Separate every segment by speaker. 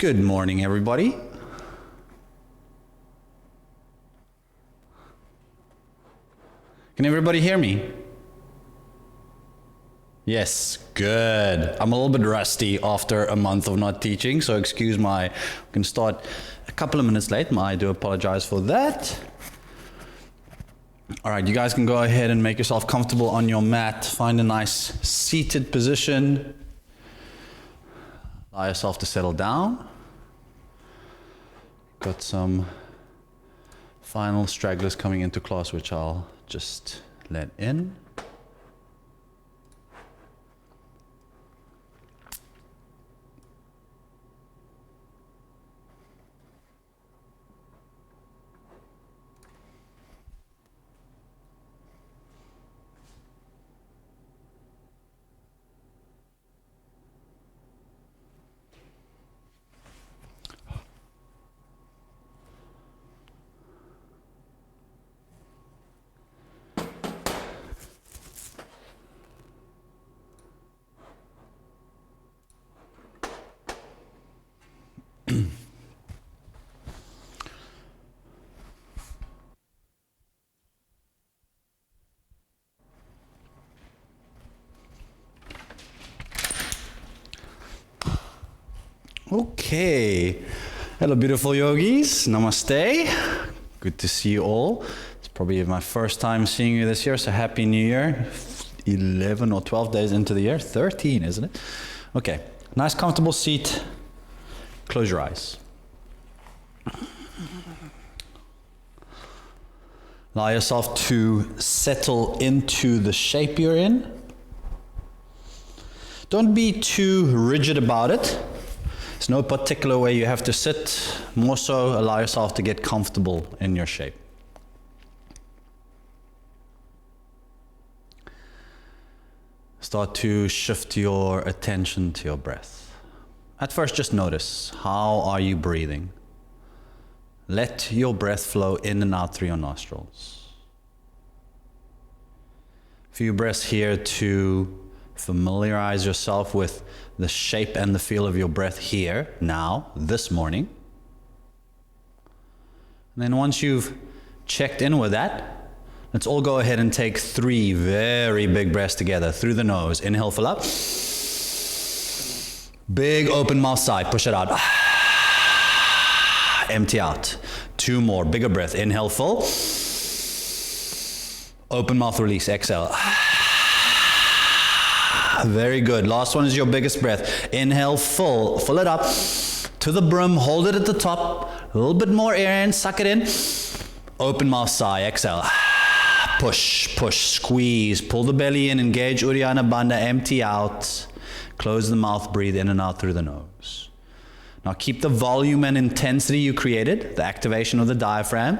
Speaker 1: Good morning, everybody. Can everybody hear me? Yes, good. I'm a little bit rusty after a month of not teaching, so excuse my, I can start a couple of minutes late. I do apologize for that. All right, you guys can go ahead and make yourself comfortable on your mat. Find a nice seated position. Allow yourself to settle down. Got some final stragglers coming into class, which I'll just let in. Okay, hello beautiful yogis, namaste. Good to see you all. It's probably my first time seeing you this year, so happy new year. 11 or 12 days into the year, 13 isn't it? Okay, nice comfortable seat, close your eyes. Allow yourself to settle into the shape you're in. Don't be too rigid about it. There's no particular way you have to sit. More so, allow yourself to get comfortable in your shape. Start to shift your attention to your breath. At first, just notice, how are you breathing? Let your breath flow in and out through your nostrils. A few breaths here to familiarize yourself with the shape and the feel of your breath here, now, this morning. And then once you've checked in with that, let's all go ahead and take 3 very big breaths together through the nose. Inhale, fill up. Big open mouth sigh, push it out. Empty out. 2 more, bigger breath. Inhale, full. Open mouth, release, exhale. Very good. Last one is your biggest breath. Inhale, full. Fill it up to the brim. Hold it at the top. A little bit more air in. Suck it in. Open mouth sigh. Exhale. Push, push, squeeze. Pull the belly in. Engage Uddiyana Bandha. Empty out. Close the mouth. Breathe in and out through the nose. Now keep the volume and intensity you created, the activation of the diaphragm,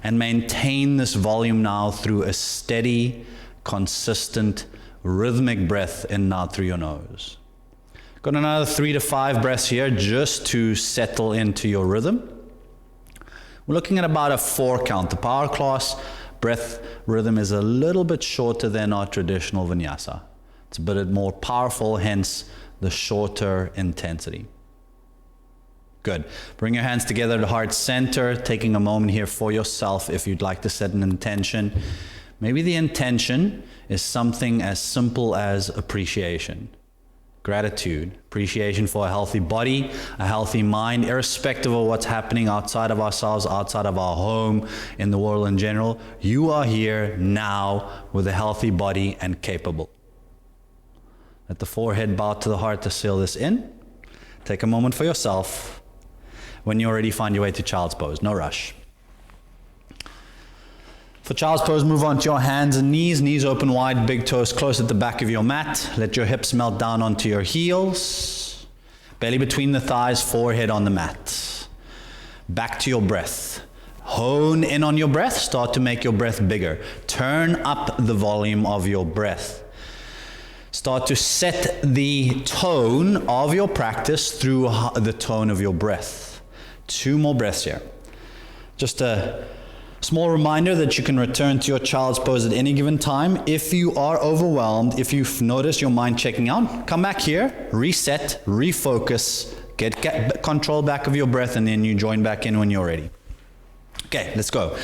Speaker 1: and maintain this volume now through a steady, consistent, rhythmic breath in and out through your nose. Got another 3 to 5 breaths here just to settle into your rhythm. We're looking at about a 4 count. The power class breath rhythm is a little bit shorter than our traditional vinyasa. It's a bit more powerful, hence the shorter intensity. Good. Bring your hands together to heart center, taking a moment here for yourself if you'd like to set an intention. Maybe the intention is something as simple as appreciation, gratitude, appreciation for a healthy body, a healthy mind, irrespective of what's happening outside of ourselves, outside of our home, in the world in general. You are here now with a healthy body and capable. Let the forehead bow to the heart to seal this in. Take a moment for yourself. When you're ready, find your way to child's pose. No rush. For child's pose, move on to your hands and knees. Knees open wide, big toes close at the back of your mat. Let your hips melt down onto your heels. Belly between the thighs, forehead on the mat. Back to your breath. Hone in on your breath. Start to make your breath bigger. Turn up the volume of your breath. Start to set the tone of your practice through the tone of your breath. 2 more breaths here. Just a small reminder that you can return to your child's pose at any given time. If you are overwhelmed, if you've noticed your mind checking out, come back here, reset, refocus, Get control back of your breath, and then you join back in when you're ready. Okay, let's go.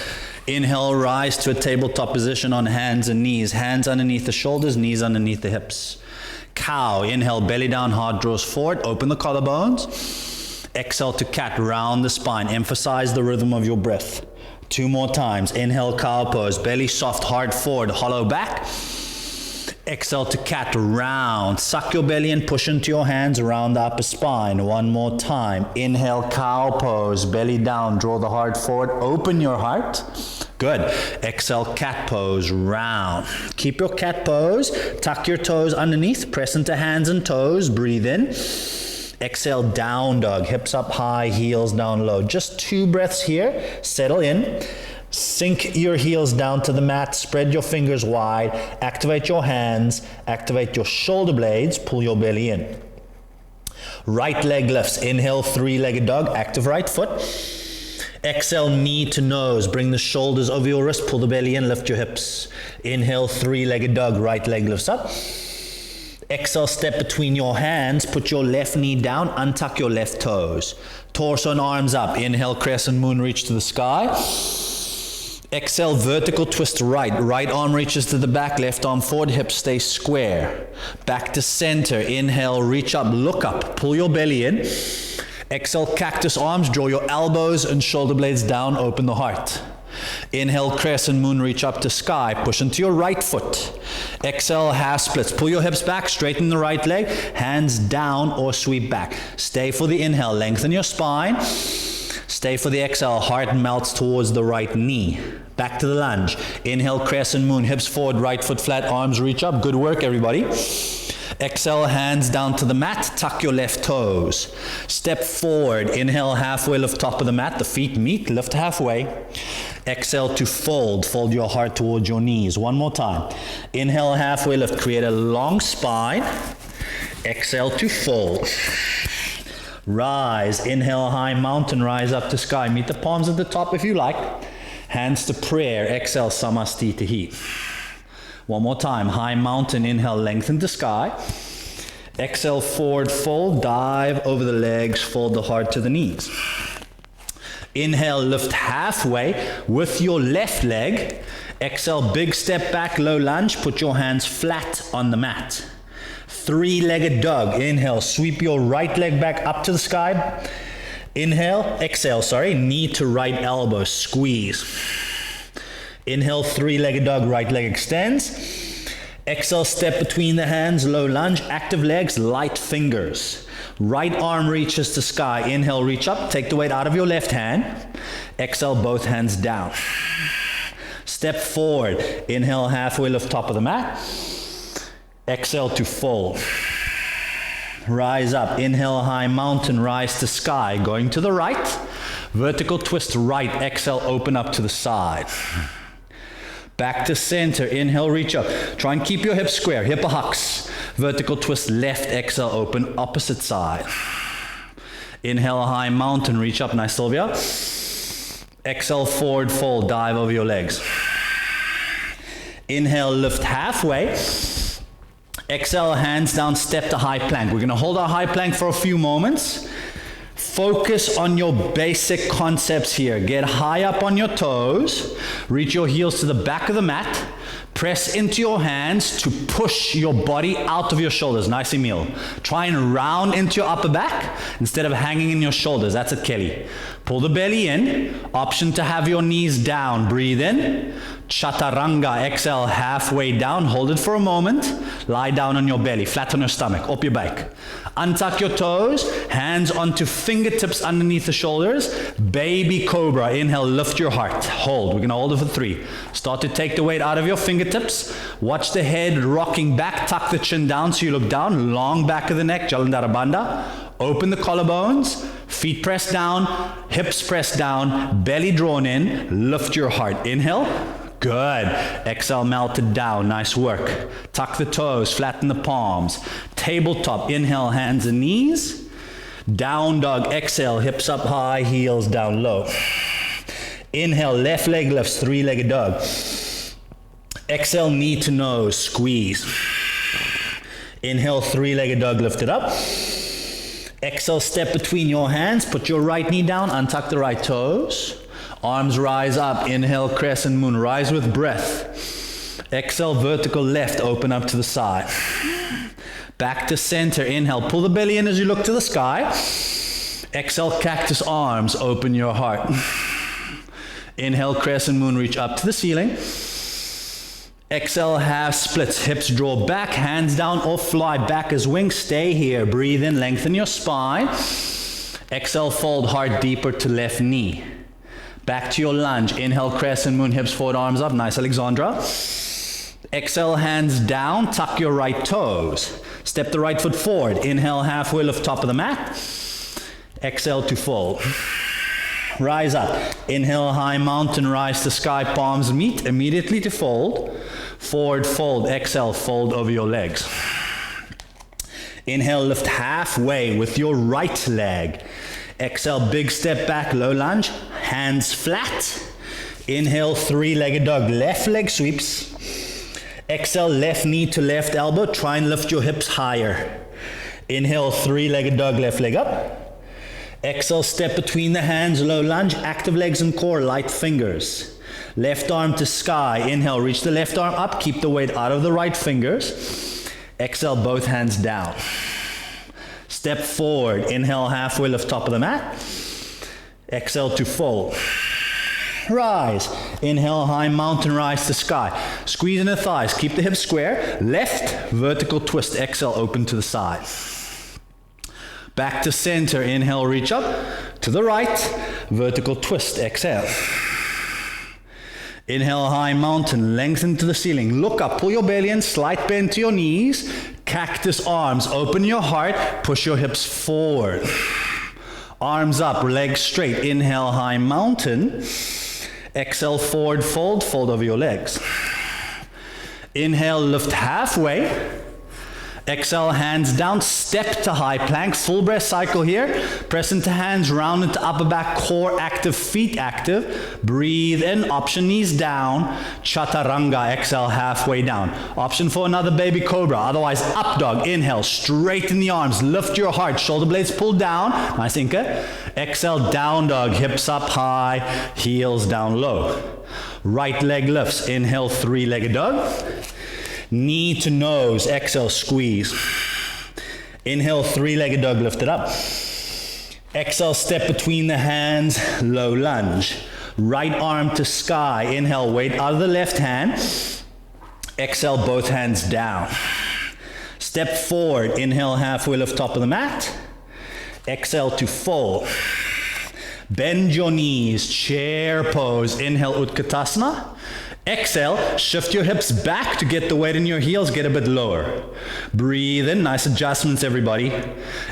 Speaker 1: Inhale, rise to a tabletop position on hands and knees. Hands underneath the shoulders, knees underneath the hips. Cow, inhale, belly down, heart draws forward, open the collarbones. Exhale to cat, round the spine. Emphasize the rhythm of your breath. 2 more times. Inhale, cow pose, belly soft, heart forward, hollow back. Exhale to cat, round. Suck your belly and push into your hands around the upper spine. 1 more time. Inhale, cow pose, belly down, draw the heart forward, open your heart. Good. Exhale, cat pose, round. Keep your cat pose. Tuck your toes underneath, press into hands and toes, breathe in. Exhale, down dog, hips up high, heels down low. Just 2 breaths here, settle in. Sink your heels down to the mat, spread your fingers wide, activate your hands, activate your shoulder blades, pull your belly in. Right leg lifts, inhale, 3-legged dog, active right foot. Exhale, knee to nose, bring the shoulders over your wrist, pull the belly in, lift your hips. Inhale, 3-legged dog, right leg lifts up. Exhale, step between your hands, put your left knee down, untuck your left toes. Torso and arms up, inhale, crescent moon, reach to the sky. Exhale, vertical twist right. Right arm reaches to the back, left arm forward, hips stay square. Back to center. Inhale, reach up, look up, pull your belly in. Exhale, cactus arms, draw your elbows and shoulder blades down, open the heart. Inhale, crescent moon, reach up to sky, push into your right foot. Exhale, half splits, pull your hips back, straighten the right leg, hands down or sweep back. Stay for the inhale, lengthen your spine. Stay for the exhale, heart melts towards the right knee. Back to the lunge. Inhale, crescent moon, hips forward, right foot flat, arms reach up. Good work, everybody. Exhale, hands down to the mat, tuck your left toes. Step forward, inhale, halfway lift top of the mat, the feet meet, lift halfway. Exhale to fold, fold your heart towards your knees. 1 more time. Inhale, halfway lift, create a long spine. Exhale to fold. Rise, inhale, high mountain, rise up to sky. Meet the palms at the top if you like. Hands to prayer, exhale, samastitihi. 1 more time, high mountain, inhale, lengthen to sky. Exhale, forward fold, dive over the legs, fold the heart to the knees. Inhale, lift halfway with your left leg. Exhale, big step back, low lunge, put your hands flat on the mat. 3-legged dog. Inhale, sweep your right leg back up to the sky. Inhale, exhale, knee to right elbow, squeeze. Inhale, 3-legged dog, right leg extends. Exhale, step between the hands, low lunge, active legs, light fingers. Right arm reaches to sky. Inhale, reach up, take the weight out of your left hand. Exhale, both hands down. Step forward. Inhale, halfway lift top of the mat. Exhale to fold. Rise up. Inhale, high mountain, rise to sky. Going to the right. Vertical twist right. Exhale, open up to the side. Back to center. Inhale, reach up. Try and keep your hips square. Hip hucks. Vertical twist left. Exhale, open opposite side. Inhale, high mountain, reach up. Nice, Sylvia. Exhale, forward fold. Dive over your legs. Inhale, lift halfway. Exhale, hands down, step to high plank. We're going to hold our high plank for a few moments. Focus on your basic concepts here. Get high up on your toes. Reach your heels to the back of the mat. Press into your hands to push your body out of your shoulders. Nice, Emil. Try and round into your upper back instead of hanging in your shoulders. That's it, Kelly. Pull the belly in. Option to have your knees down. Breathe in. Chaturanga. Exhale, halfway down. Hold it for a moment. Lie down on your belly, flat on your stomach, up your back. Untuck your toes. Hands onto fingertips underneath the shoulders. Baby Cobra. Inhale, lift your heart. Hold. We're going to hold it for 3. Start to take the weight out of your fingertips. Watch the head rocking back. Tuck the chin down so you look down. Long back of the neck. Jalandhara Bandha. Open the collarbones. Feet pressed down. Hips pressed down. Belly drawn in. Lift your heart. Inhale. Good. Exhale, melted down. Nice work. Tuck the toes. Flatten the palms. Tabletop. Inhale, hands and knees. Down dog. Exhale, hips up high, heels down low. Inhale, left leg lifts, 3-legged dog. Exhale, knee to nose, squeeze. Inhale, 3-legged dog, lift it up. Exhale, step between your hands. Put your right knee down. Untuck the right toes. Arms rise up. Inhale, crescent moon. Rise with breath. Exhale, vertical left. Open up to the side. Back to center. Inhale, pull the belly in as you look to the sky. Exhale, cactus arms. Open your heart. Inhale, crescent moon. Reach up to the ceiling. Exhale, half splits. Hips draw back. Hands down or fly back as wings. Stay here. Breathe in. Lengthen your spine. Exhale, fold heart deeper to left knee. Back to your lunge. Inhale, crescent moon. Hips forward, arms up. Nice, Alexandra. Exhale, hands down. Tuck your right toes. Step the right foot forward. Inhale, halfway lift top of the mat. Exhale to fold. Rise up. Inhale, high mountain, rise to sky, palms meet. Immediately to fold. Forward fold. Exhale, fold over your legs. Inhale, lift halfway with your right leg. Exhale, big step back, low lunge. Hands flat. Inhale, three-legged dog. Left leg sweeps. Exhale, left knee to left elbow. Try and lift your hips higher. Inhale, three-legged dog, left leg up. Exhale, step between the hands, low lunge. Active legs and core, light fingers. Left arm to sky. Inhale, reach the left arm up. Keep the weight out of the right fingers. Exhale, both hands down. Step forward. Inhale, halfway lift top of the mat. Exhale to fold. Rise. Inhale, high mountain, rise to sky. Squeeze in the thighs. Keep the hips square. Left, vertical twist. Exhale, open to the side. Back to center. Inhale, reach up. To the right, vertical twist. Exhale. Inhale, high mountain, lengthen to the ceiling. Look up, pull your belly in, slight bend to your knees. Cactus arms, open your heart, push your hips forward. Arms up, legs straight. Inhale, high mountain. Exhale, forward fold, fold over your legs. Inhale, lift halfway. Exhale, hands down, step to high plank, full breath cycle here. Press into hands, round into upper back, core active, feet active. Breathe in, option knees down. Chaturanga, exhale, halfway down. Option for another baby cobra, otherwise up dog. Inhale, straighten the arms, lift your heart, shoulder blades pull down. Nice, Inka. Exhale, down dog, hips up high, heels down low. Right leg lifts, inhale, three-legged dog. Knee to nose, exhale, squeeze. Inhale, three-legged dog, lift it up. Exhale, step between the hands, low lunge. Right arm to sky, inhale, weight out of the left hand. Exhale, both hands down. Step forward, inhale, halfway lift top of the mat. Exhale to fold. Bend your knees, chair pose, inhale, Utkatasana. Exhale, shift your hips back to get the weight in your heels, get a bit lower. Breathe in, nice adjustments everybody.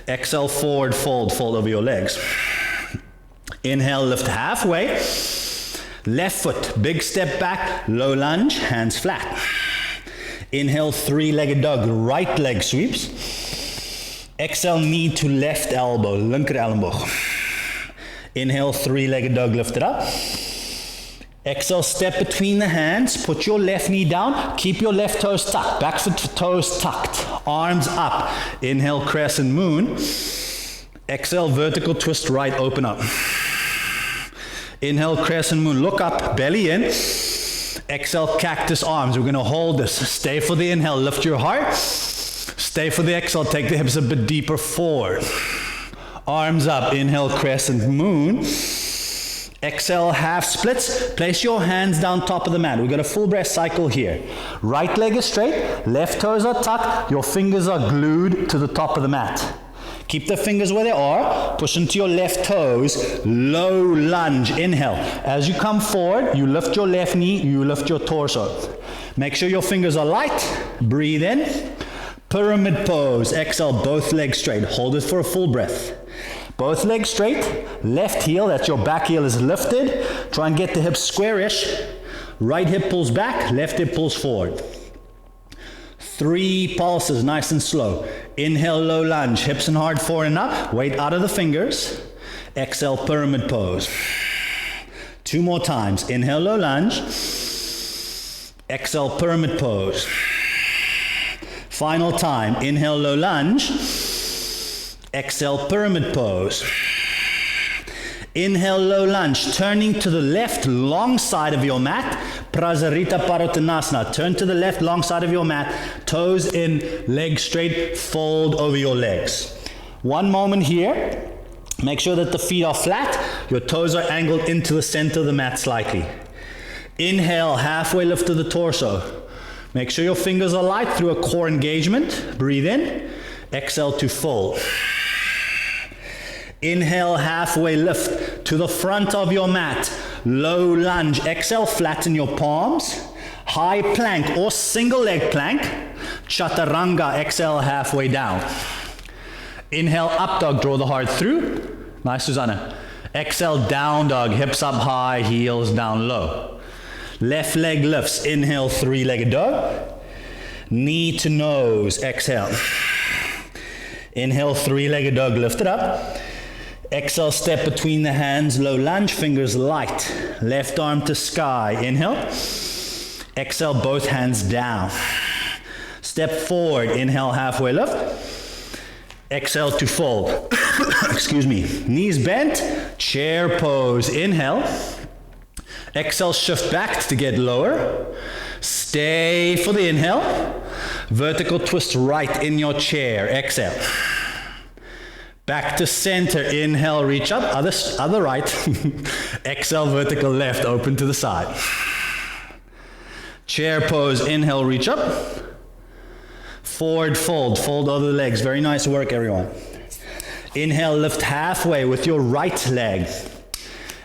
Speaker 1: Exhale, forward fold, fold over your legs. Inhale, lift halfway. Left foot, big step back, low lunge, hands flat. Inhale, three-legged dog, right leg sweeps. Exhale, knee to left elbow, linker elleboog. Inhale, three-legged dog, lift it up. Exhale, step between the hands, put your left knee down, keep your left toes tucked, back foot toes tucked, arms up. Inhale, crescent moon. Exhale, vertical twist right, open up. Inhale, crescent moon, look up, belly in. Exhale, cactus arms. We're going to hold this. Stay for the inhale, lift your heart. Stay for the exhale, take the hips a bit deeper forward. Arms up, inhale, crescent moon. Exhale, half splits. Place your hands down top of the mat. We've got a full breath cycle here. Right leg is straight, left toes are tucked, your fingers are glued to the top of the mat. Keep the fingers where they are, push into your left toes, low lunge, inhale. As you come forward, you lift your left knee, you lift your torso. Make sure your fingers are light, breathe in. Pyramid pose, exhale, both legs straight, hold it for a full breath. Both legs straight, left heel, that's your back heel is lifted. Try and get the hips squarish. Right hip pulls back, left hip pulls forward. 3 pulses, nice and slow. Inhale, low lunge, hips and hard forward and up. Weight out of the fingers. Exhale, pyramid pose. 2 more times. Inhale, low lunge. Exhale, pyramid pose. Final time. Inhale, low lunge. Exhale, pyramid pose. Inhale, low lunge, turning to the left long side of your mat. Prasarita Parottanasana. Turn to the left long side of your mat. Toes in, legs straight, fold over your legs. One moment here. Make sure that the feet are flat. Your toes are angled into the center of the mat slightly. Inhale, halfway lift to the torso. Make sure your fingers are light through a core engagement. Breathe in. Exhale to fold. Inhale, halfway lift to the front of your mat. Low lunge. Exhale, flatten your palms. High plank or single leg plank. Chaturanga. Exhale, halfway down. Inhale, up dog. Draw the heart through. Nice, Susanna. Exhale, down dog. Hips up high, heels down low. Left leg lifts. Inhale, three-legged dog. Knee to nose. Exhale. Inhale, three-legged dog. Lift it up. Exhale, step between the hands, low lunge, fingers light. Left arm to sky. Inhale. Exhale, both hands down. Step forward. Inhale, halfway lift. Exhale to fold. Excuse me. Knees bent. Chair pose. Inhale. Exhale, shift back to get lower. Stay for the inhale. Vertical twist right in your chair. Exhale. Back to center. Inhale, reach up. Other right. Exhale, vertical left. Open to the side. Chair pose. Inhale, reach up. Forward fold. Fold over the legs. Very nice work, everyone. Inhale, lift halfway with your right leg.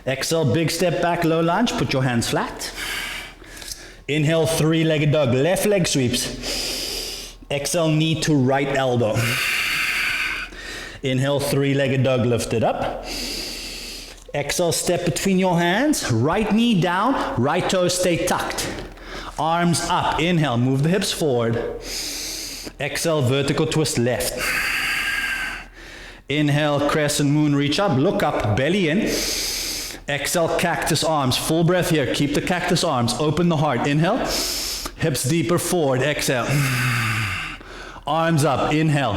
Speaker 1: Exhale, big step back, low lunge. Put your hands flat. Inhale, three-legged dog. Left leg sweeps. Exhale, knee to right elbow. Inhale, three-legged dog, lift it up. Exhale, step between your hands. Right knee down, right toes stay tucked. Arms up. Inhale, move the hips forward. Exhale, vertical twist left. Inhale, crescent moon, reach up, look up, belly in. Exhale, cactus arms. Full breath here. Keep the cactus arms. Open the heart. Inhale. Hips deeper forward. Exhale. Arms up. Inhale.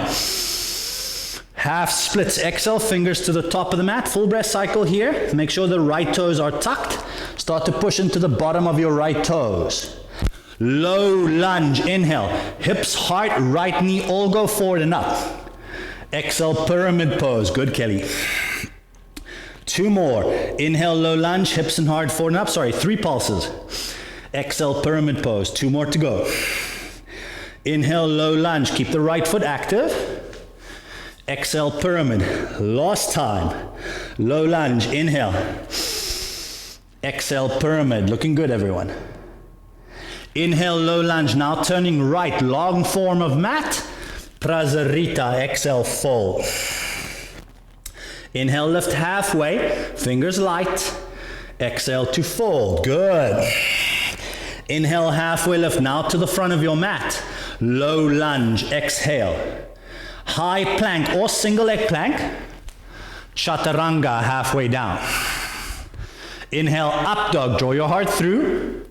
Speaker 1: Half splits. Exhale. Fingers to the top of the mat. Full breath cycle here. Make sure the right toes are tucked. Start to push into the bottom of your right toes. Low lunge. Inhale. Hips, heart, right knee all go forward and up. Exhale, pyramid pose. Good, Kelly. Two more. Inhale, low lunge, hips and heart forward and up. Sorry, 3 pulses. Exhale, pyramid pose. 2 more to go. Inhale, low lunge. Keep the right foot active. Exhale, pyramid. Last time. Low lunge. Inhale. Exhale, pyramid. Looking good, everyone. Inhale, low lunge. Now turning right. Long form of mat. Prasarita. Exhale, fold. Inhale, lift halfway. Fingers light. Exhale to fold. Good. Inhale, halfway lift. Now to the front of your mat. Low lunge. Exhale. High plank or single leg plank. Chaturanga, halfway down. Inhale, up dog. Draw your heart through.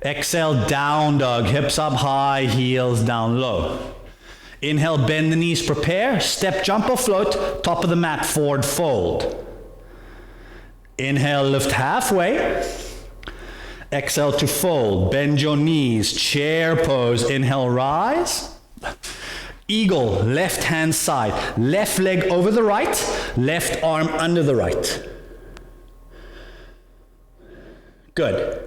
Speaker 1: Exhale, down dog. Hips up high, heels down low. Inhale, bend the knees, prepare. Step, jump or float. Top of the mat, forward fold. Inhale, lift halfway. Exhale to fold. Bend your knees, chair pose. Inhale, rise. Eagle, left hand side. Left leg over the right. Left arm under the right. Good.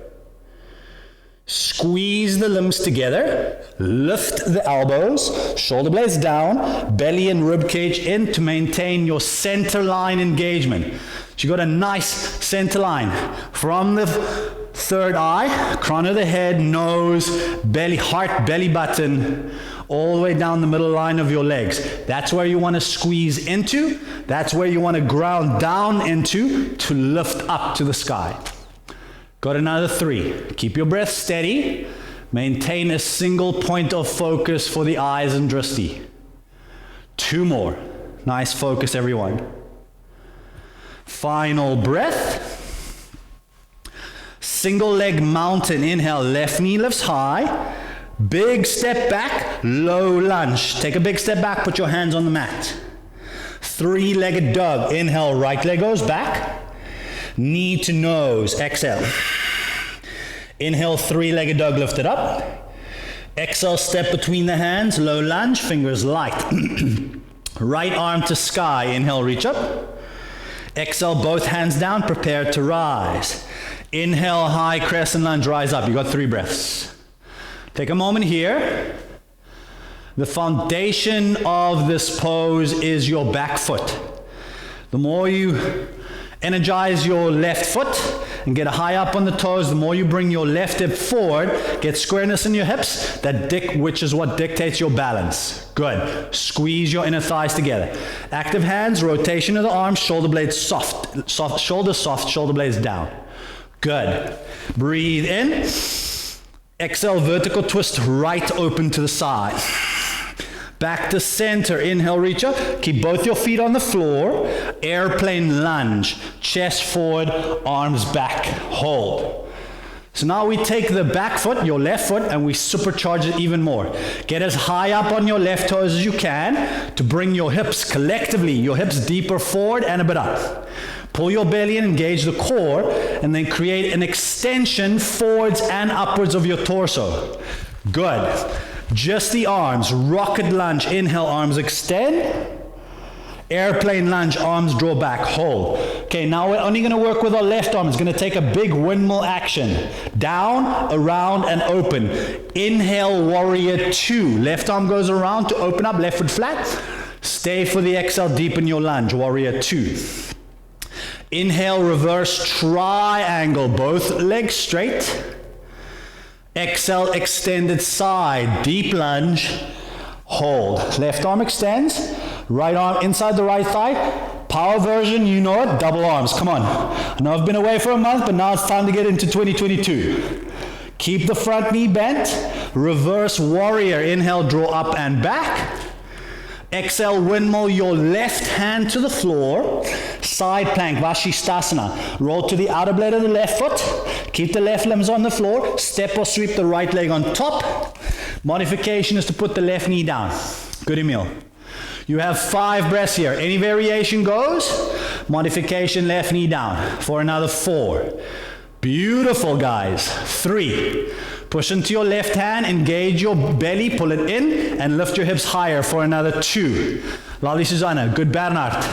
Speaker 1: Squeeze the limbs together, lift the elbows, shoulder blades down, belly and rib cage in to maintain your center line engagement. So you got a nice center line from the third eye, crown of the head, nose, belly, heart, belly button, all the way down the middle line of your legs. That's where you want to squeeze into. That's where you want to ground down into to lift up to the sky. Got another 3. Keep your breath steady. Maintain a single point of focus for the eyes and drishti. 2 more. Nice focus, everyone. Final breath. Single leg mountain. Inhale, left knee lifts high. Big step back, low lunge. Take a big step back, put your hands on the mat. three-legged dog. Inhale, right leg goes back. Knee to nose, exhale. Inhale, three-legged dog, lift it up. Exhale, step between the hands, low lunge, fingers light. Right arm to sky, inhale, reach up. Exhale, both hands down, prepare to rise. Inhale, high crescent lunge, rise up. You got 3 breaths. Take a moment here. The foundation of this pose is your back foot. The more you energize your left foot and get high up on the toes, the more you bring your left hip forward, get squareness in your hips, which is what dictates your balance. Good. Squeeze your inner thighs together. Active hands, rotation of the arms, shoulder blades soft, shoulders soft, shoulder blades down. Good. Breathe in. Exhale, vertical twist, right open to the side. Back to center, inhale, reach up. Keep both your feet on the floor. Airplane lunge, chest forward, arms back, hold. So now we take the back foot, your left foot, and we supercharge it even more. Get as high up on your left toes as you can to bring your hips collectively, your hips deeper forward and a bit up. Pull your belly in, engage the core, and then create an extension forwards and upwards of your torso. Good. Just the arms, rocket lunge, inhale, arms extend. Airplane lunge, arms draw back, hold. Okay, now we're only going to work with our left arm. It's going to take a big windmill action. Down, around, and open. Inhale, warrior 2. Left arm goes around to open up, left foot flat. Stay for the exhale, deepen your lunge, warrior 2. Inhale, reverse triangle, both legs straight. Exhale, extended side, deep lunge, hold. Left arm extends, right arm inside the right thigh. Power version, you know it, double arms, come on. I know I've been away for a month, but now it's time to get into 2022. Keep the front knee bent, reverse warrior, inhale, draw up and back. Exhale, windmill your left hand to the floor. Side plank, Vashisthasana. Roll to the outer blade of the left foot. Keep the left limbs on the floor. Step or sweep the right leg on top. Modification is to put the left knee down. Good, Emil. You have 5 breaths here. Any variation goes. Modification, left knee down. For another 4. Beautiful, guys. 3. Push into your left hand, engage your belly, pull it in, and lift your hips higher for another 2. Lovely, Susanna. Good, Bernard.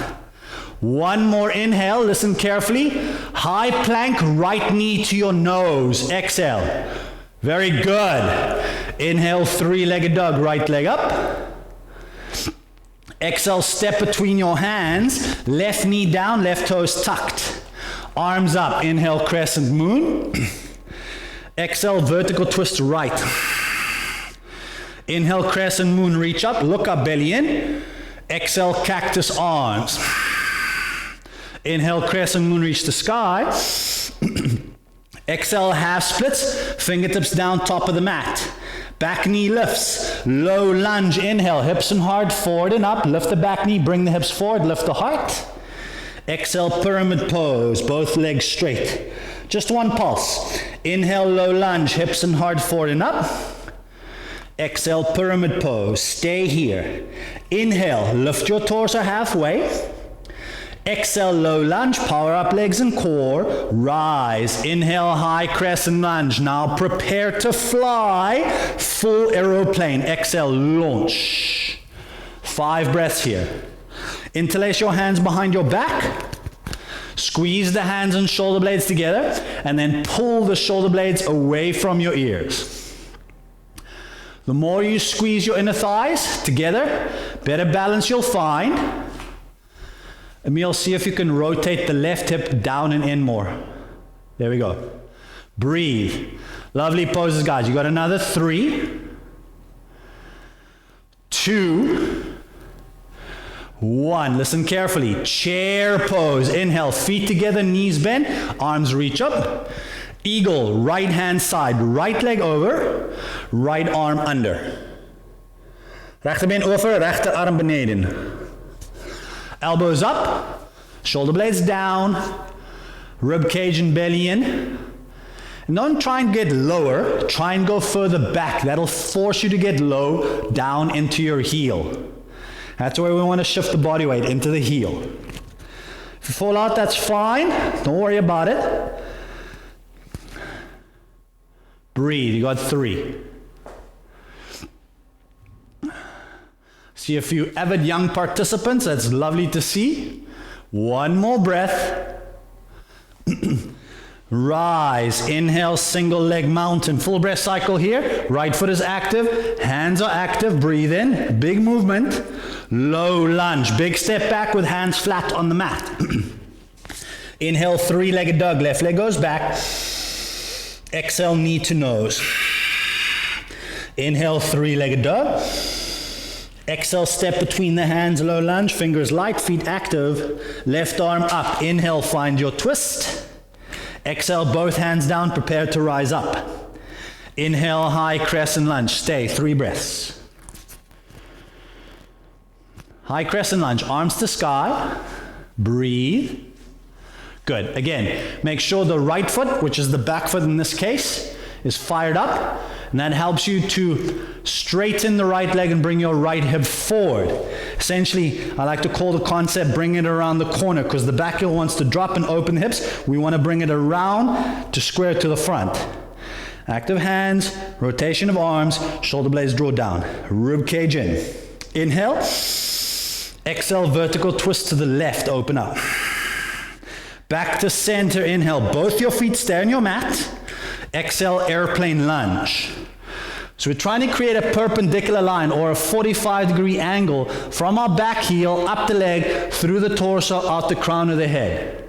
Speaker 1: 1 more inhale, listen carefully. High plank, right knee to your nose. Exhale. Very good. Inhale, 3-legged dog, right leg up. Exhale, step between your hands, left knee down, left toes tucked. Arms up, inhale, crescent moon. Exhale, vertical twist right. Inhale, crescent moon, reach up, look up, belly in. Exhale, cactus arms. Inhale, crescent moon, reach the sky. Exhale, half splits, fingertips down, top of the mat. Back knee lifts, low lunge, inhale, hips and heart, forward and up. Lift the back knee, bring the hips forward, lift the heart. Exhale, pyramid pose, both legs straight. Just 1 pulse. Inhale, low lunge, hips and heart forward and up. Exhale, pyramid pose. Stay here. Inhale, lift your torso halfway. Exhale, low lunge, power up legs and core. Rise. Inhale, high crescent lunge. Now prepare to fly. Full aeroplane. Exhale, launch. 5 breaths here. Interlace your hands behind your back. Squeeze the hands and shoulder blades together, and then pull the shoulder blades away from your ears. The more you squeeze your inner thighs together, better balance you'll find. Emil, see if you can rotate the left hip down and in more. There we go. Breathe. Lovely poses, guys. You got another 3, 2, 1. Listen carefully. Chair pose. Inhale, feet together, knees bent, arms reach up. Eagle, right hand side, right leg over, right arm under. Rechterbeen over, rechterarm beneden. Elbows up, shoulder blades down, rib cage and belly in. And don't try and get lower, try and go further back. That'll force you to get low down into your heel. That's where we want to shift the body weight into the heel. If you fall out, that's fine. Don't worry about it. Breathe. You got 3. See a few avid young participants. That's lovely to see. One more breath. Rise. Inhale, single leg mountain. Full breath cycle here. Right foot is active. Hands are active. Breathe in. Big movement. Low lunge. Big step back with hands flat on the mat. Inhale, 3-legged dog. Left leg goes back. Exhale, knee to nose. Inhale, 3-legged dog. Exhale, step between the hands, low lunge, fingers light, feet active. Left arm up. Inhale, find your twist. Exhale, both hands down, prepare to rise up. Inhale, high crescent lunge. Stay, 3 breaths. High crescent lunge, arms to sky. Breathe. Good. Again, make sure the right foot, which is the back foot in this case, is fired up. And that helps you to straighten the right leg and bring your right hip forward. Essentially, I like to call the concept bring it around the corner, because the back heel wants to drop and open the hips. We want to bring it around to square to the front. Active hands, rotation of arms, shoulder blades draw down. Rib cage in. Inhale. Exhale, vertical twist to the left, open up. Back to center, inhale. Both your feet stay on your mat. Exhale, airplane lunge. So we're trying to create a perpendicular line or a 45-degree angle from our back heel, up the leg, through the torso, out the crown of the head.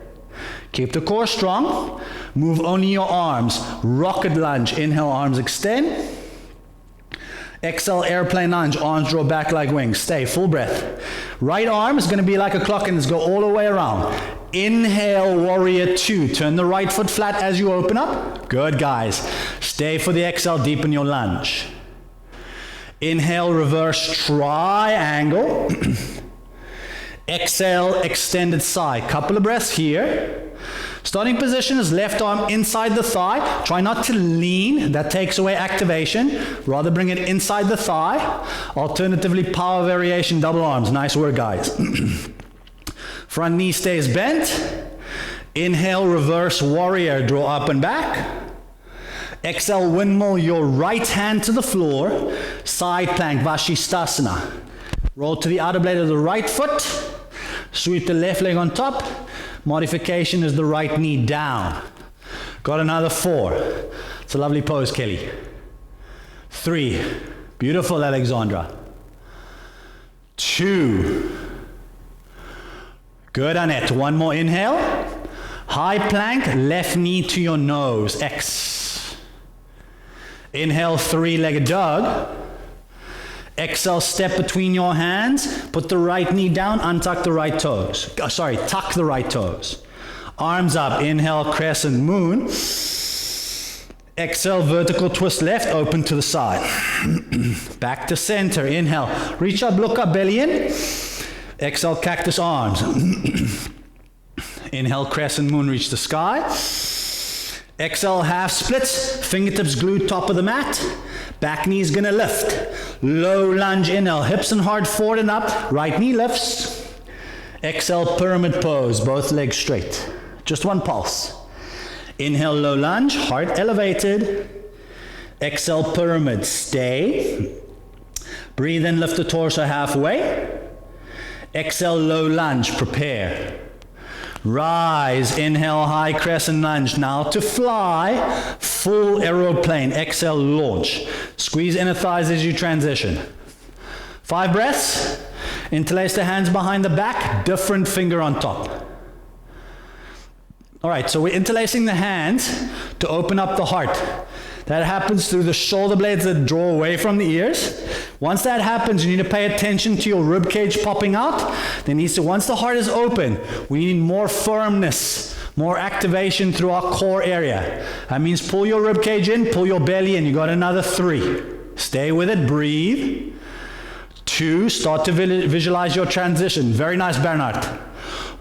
Speaker 1: Keep the core strong. Move only your arms. Rocket lunge. Inhale, arms extend. Exhale, airplane lunge. Arms draw back like wings. Stay, full breath. Right arm is going to be like a clock and let's go all the way around. Inhale, warrior 2. Turn the right foot flat as you open up. Good, guys. Stay for the exhale, deepen your lunge. Inhale, reverse triangle. Exhale, extended side. Couple of breaths here. Starting position is left arm inside the thigh. Try not to lean. That takes away activation. Rather bring it inside the thigh. Alternatively, power variation, double arms. Nice work, guys. Front knee stays bent. Inhale, reverse warrior. Draw up and back. Exhale, windmill your right hand to the floor. Side plank, Vashisthasana. Roll to the outer blade of the right foot. Sweep the left leg on top. Modification is the right knee down. Got another 4. It's a lovely pose, Kelly. 3. Beautiful, Alexandra. 2. Good, Annette. One more inhale. High plank, left knee to your nose. X. Inhale, 3-legged dog. Exhale, step between your hands. Put the right knee down, untuck the right toes. Tuck the right toes. Arms up. Inhale, crescent moon. Exhale, vertical twist left, open to the side. Back to center. Inhale, reach up, look up, belly in. Exhale, cactus arms. Inhale, crescent moon, reach the sky. Exhale, half splits, fingertips glued top of the mat. Back knee is gonna lift. Low lunge, inhale, hips and heart forward and up. Right knee lifts. Exhale, pyramid pose, both legs straight. Just one pulse. Inhale, low lunge, heart elevated. Exhale, pyramid, stay. Breathe in, lift the torso halfway. Exhale, low lunge, prepare. Rise, inhale, high crescent lunge. Now to fly, full aeroplane. Exhale, launch. Squeeze inner thighs as you transition. 5 breaths. Interlace the hands behind the back, different finger on top. All right, so we're interlacing the hands to open up the heart. That happens through the shoulder blades that draw away from the ears. Once that happens, you need to pay attention to your rib cage popping out. Once the heart is open, we need more firmness, more activation through our core area. That means pull your rib cage in, pull your belly in. You got another 3. Stay with it, breathe. 2, start to visualize your transition. Very nice, Bernard.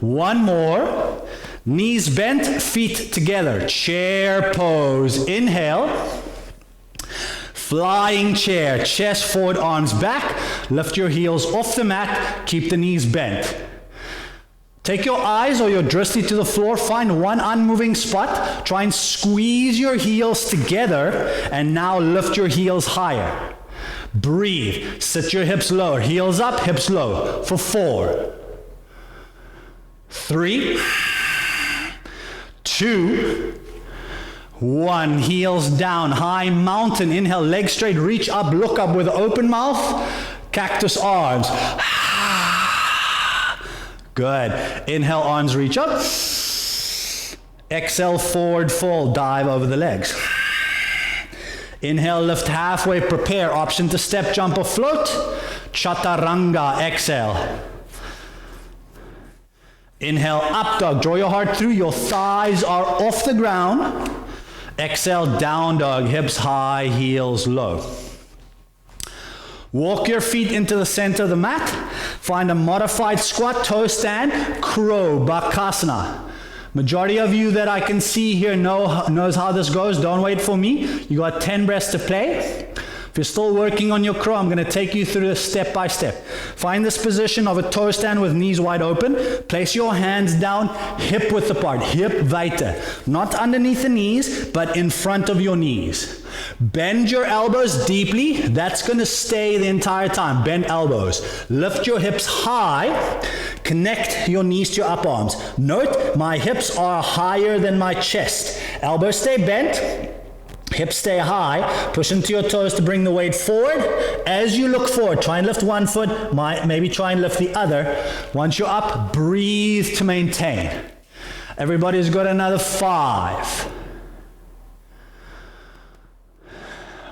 Speaker 1: 1 more. Knees bent, feet together. Chair pose. Inhale. Flying chair, chest forward, arms back. Lift your heels off the mat. Keep the knees bent. Take your eyes or your drishti to the floor. Find one unmoving spot. Try and squeeze your heels together. And now lift your heels higher. Breathe. Sit your hips lower. Heels up, hips low. For 4, 3, 2, 1. Heels down. High mountain. Inhale, legs straight. Reach up, look up with open mouth. Cactus arms. Good. Inhale, arms reach up. Exhale, forward fold. Dive over the legs. Inhale, lift halfway. Prepare. Option to step, jump, or float. Chaturanga. Exhale. Inhale, up dog. Draw your heart through. Your thighs are off the ground. Exhale, down dog. Hips high, heels low. Walk your feet into the center of the mat. Find a modified squat, toe stand, crow, Bakasana. Majority of you that I can see here knows how this goes. Don't wait for me. You got 10 breaths to play. If you're still working on your crow, I'm going to take you through this step by step. Find this position of a toe stand with knees wide open. Place your hands down, hip width apart, hip weite. Not underneath the knees, but in front of your knees. Bend your elbows deeply. That's going to stay the entire time. Bend elbows. Lift your hips high. Connect your knees to your upper arms. Note, my hips are higher than my chest. Elbows stay bent. Hips stay high. Push into your toes to bring the weight forward. As you look forward, try and lift one foot. Maybe try and lift the other. Once you're up, breathe to maintain. Everybody's got another 5.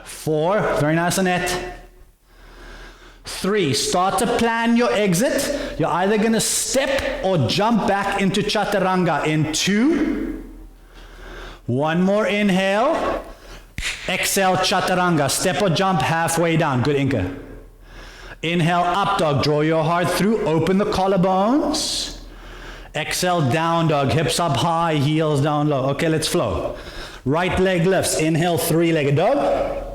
Speaker 1: 4. Very nice, Annette. 3. Start to plan your exit. You're either going to step or jump back into Chaturanga in 2. One more inhale. Exhale, Chaturanga. Step or jump halfway down. Good, Inka. Inhale, up dog. Draw your heart through. Open the collarbones. Exhale, down dog. Hips up high, heels down low. Okay, let's flow. Right leg lifts. Inhale, 3-legged dog.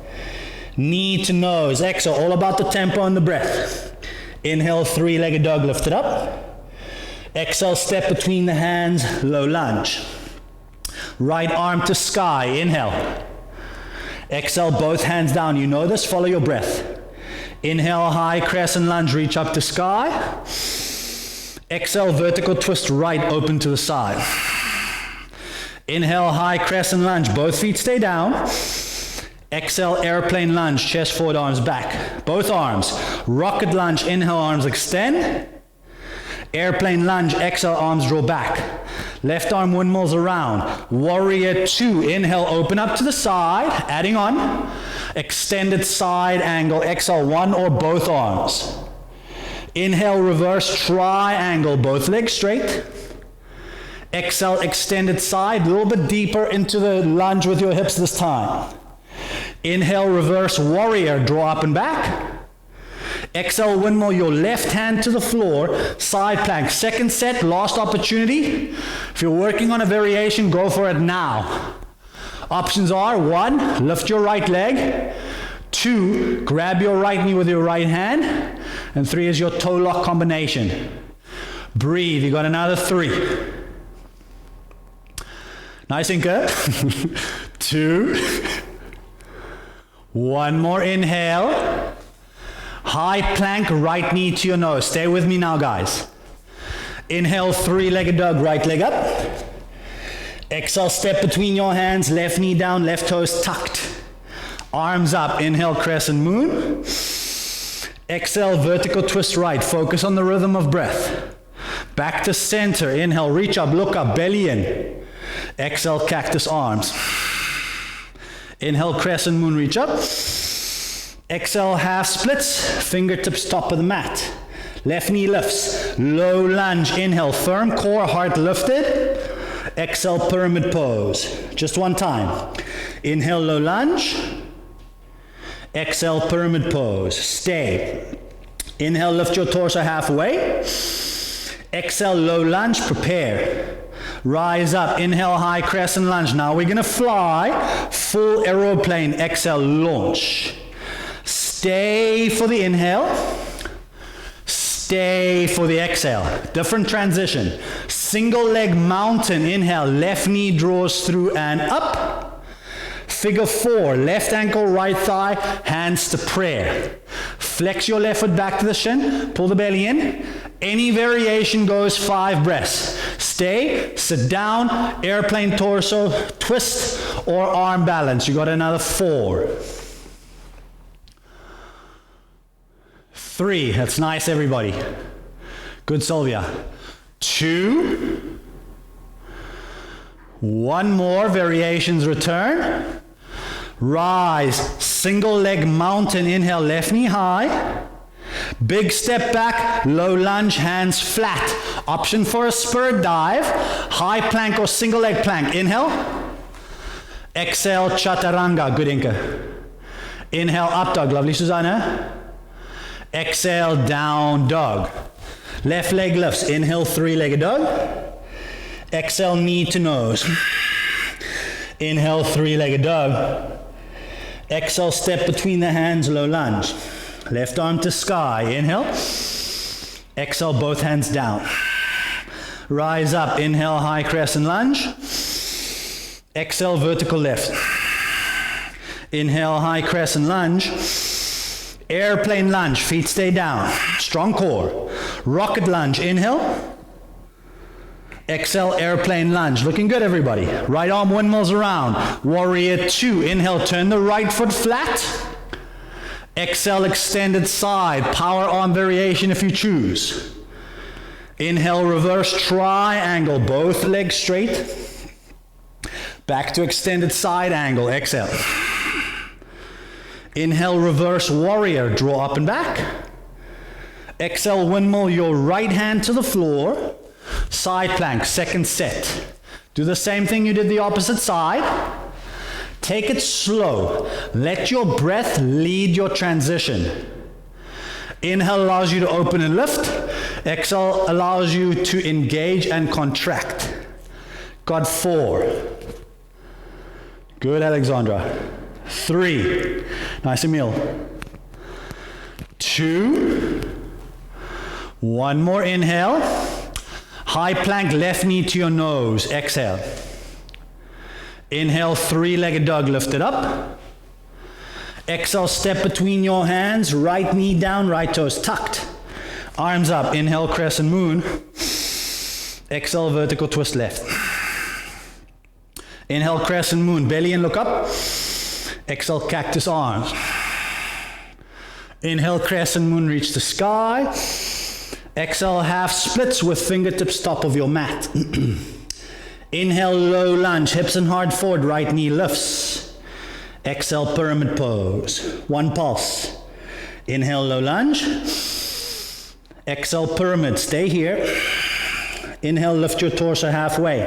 Speaker 1: Knee to nose. Exhale, all about the tempo and the breath. Inhale, 3-legged dog. Lift it up. Exhale, step between the hands. Low lunge. Right arm to sky. Inhale. Exhale, both hands down. You know this. Follow your breath. Inhale, high crescent lunge. Reach up to sky. Exhale, vertical twist right, open to the side. Inhale, high crescent lunge. Both feet stay down. Exhale, airplane lunge. Chest forward, arms back. Both arms. Rocket lunge. Inhale, arms extend. Airplane lunge. Exhale, arms draw back. Left arm windmills around. Warrior 2. Inhale, open up to the side. Adding on. Extended side angle. Exhale, one or both arms. Inhale, reverse triangle. Both legs straight. Exhale, extended side. A little bit deeper into the lunge with your hips this time. Inhale, reverse warrior. Draw up and back. Exhale, windmill, your left hand to the floor, side plank. Second set, last opportunity. If you're working on a variation, go for it now. Options are 1, lift your right leg. 2, grab your right knee with your right hand. And 3 is your toe lock combination. Breathe, you got another 3. Nice, Inka. 2. 1 more inhale. High plank, right knee to your nose. Stay with me now, guys. Inhale, 3-legged dog, right leg up. Exhale, step between your hands, left knee down, left toes tucked. Arms up, inhale, crescent moon. Exhale, vertical twist right. Focus on the rhythm of breath. Back to center. Inhale, reach up, look up, belly in. Exhale, cactus arms. Inhale, crescent moon, reach up. Exhale, half splits, fingertips top of the mat. Left knee lifts, low lunge. Inhale, firm core, heart lifted. Exhale, pyramid pose. Just one time. Inhale, low lunge. Exhale, pyramid pose. Stay. Inhale, lift your torso halfway. Exhale, low lunge, prepare. Rise up, inhale, high crescent lunge. Now we're gonna fly, full aeroplane. Exhale, launch. Stay for the inhale. Stay for the exhale. Different transition. Single leg mountain. Inhale. Left knee draws through and up. Figure 4. Left ankle, right thigh. Hands to prayer. Flex your left foot back to the shin. Pull the belly in. Any variation goes 5 breaths. Stay, sit down, airplane torso, twist, or arm balance. You got another 4. 3. That's nice, everybody. Good, Sylvia. 2. 1 more. Variations return. Rise. Single leg mountain. Inhale, left knee high. Big step back, low lunge, hands flat. Option for a spur dive. High plank or single leg plank. Inhale. Exhale, chaturanga. Good, Inka. Inhale, up dog. Lovely, Susanna. Exhale, down dog. Left leg lifts. Inhale, 3-legged dog. Exhale, knee to nose. Inhale, 3-legged dog. Exhale, step between the hands, low lunge. Left arm to sky. Inhale. Exhale, both hands down. Rise up. Inhale, high crescent lunge. Exhale, vertical lift. Inhale, high crescent lunge. Airplane lunge, feet stay down. Strong core. Rocket lunge, inhale. Exhale, airplane lunge. Looking good, everybody. Right arm windmills around. Warrior 2, inhale, turn the right foot flat. Exhale, extended side. Power arm variation if you choose. Inhale, reverse triangle. Both legs straight. Back to extended side angle. Exhale. Inhale, reverse warrior. Draw up and back. Exhale, windmill your right hand to the floor. Side plank, second set. Do the same thing you did the opposite side. Take it slow. Let your breath lead your transition. Inhale allows you to open and lift. Exhale allows you to engage and contract. Got 4. Good, Alexandra. 3. Nice, Emil. 2. 1 more inhale. High plank, left knee to your nose. Exhale. Inhale, 3-legged dog, lift it up. Exhale, step between your hands, right knee down, right toes tucked. Arms up, inhale, crescent moon. Exhale, vertical twist left. Inhale, crescent moon, belly and look up. Exhale, cactus arms. Inhale, crescent moon, reach the sky. Exhale, half splits with fingertips top of your mat. Inhale, low lunge, hips and hard forward, right knee lifts. Exhale, pyramid pose. 1 pulse. Inhale, low lunge. Exhale, pyramid, stay here. Inhale, lift your torso halfway.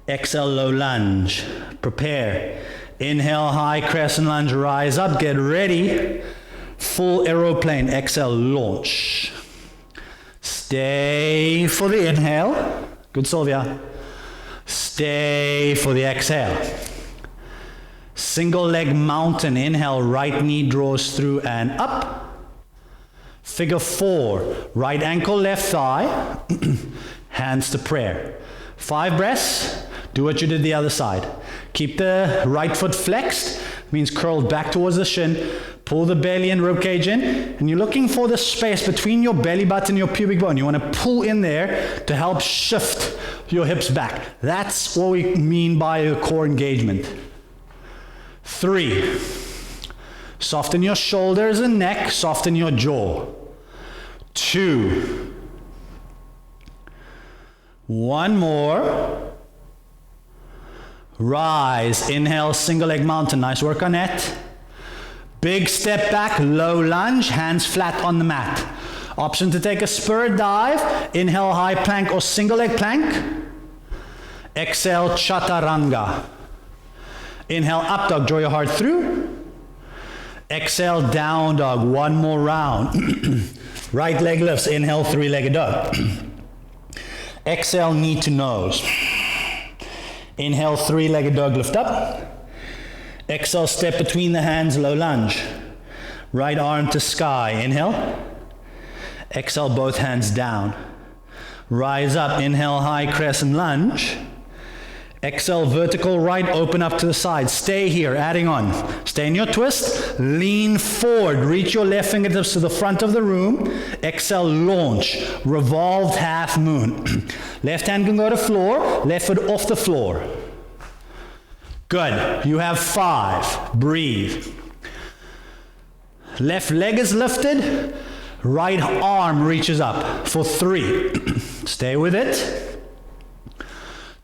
Speaker 1: Exhale, low lunge. Prepare. Inhale, high crescent lunge, rise up, get ready. Full aeroplane, exhale, launch. Stay for the inhale. Good, Sylvia. Stay for the exhale. Single leg mountain, inhale, right knee draws through and up. Figure 4, right ankle, left thigh. Hands to prayer. 5 breaths. Do what you did the other side. Keep the right foot flexed, means curled back towards the shin. Pull the belly and ribcage in, and you're looking for the space between your belly button and your pubic bone. You want to pull in there to help shift your hips back. That's what we mean by a core engagement. 3. Soften your shoulders and neck, soften your jaw. 2. 1 more. Rise, inhale, single leg mountain. Nice work on that. Big step back, low lunge, hands flat on the mat. Option to take a spur dive. Inhale, high plank or single leg plank. Exhale, chaturanga. Inhale, up dog, draw your heart through. Exhale, down dog, 1 more round. Right leg lifts, inhale, 3-legged dog. Exhale, knee to nose. Inhale, 3-legged dog, lift up. Exhale, step between the hands, low lunge. Right arm to sky. Inhale. Exhale, both hands down. Rise up. Inhale, high crescent lunge. Exhale, vertical right, open up to the side. Stay here, adding on. Stay in your twist. Lean forward. Reach your left fingertips to the front of the room. Exhale, launch. Revolved half moon. Left hand can go to floor. Left foot off the floor. Good. You have 5. Breathe. Left leg is lifted. Right arm reaches up for 3. Stay with it.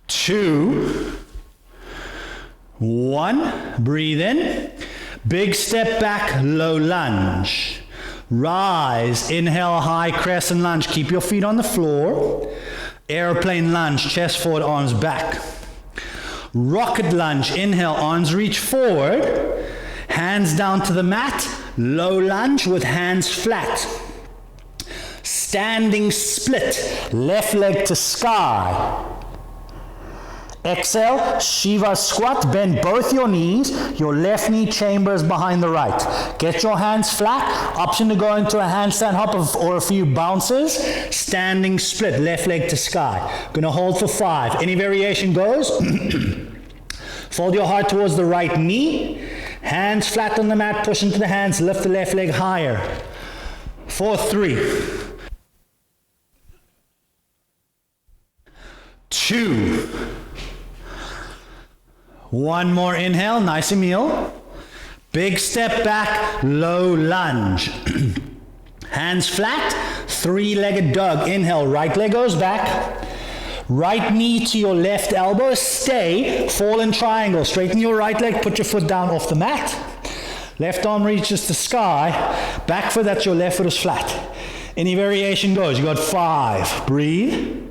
Speaker 1: 2, 1, breathe in, big step back, low lunge, rise, inhale, high crescent lunge, keep your feet on the floor, airplane lunge, chest forward, arms back, rocket lunge, inhale, arms reach forward, hands down to the mat, low lunge with hands flat, standing split, left leg to sky. Exhale, Shiva squat, bend both your knees, your left knee chambers behind the right. Get your hands flat, option to go into a handstand hop or a few bounces. Standing split, left leg to sky. Gonna hold for 5. Any variation goes. Fold your heart towards the right knee. Hands flat on the mat, push into the hands, lift the left leg higher. For 3. 2. 1 more inhale, nice and kneel. Big step back, low lunge. Hands flat, 3-legged dog. Inhale, right leg goes back. Right knee to your left elbow, stay, fall in triangle. Straighten your right leg, put your foot down off the mat. Left arm reaches to sky. Back foot, that's your left foot is flat. Any variation goes. You got 5, breathe.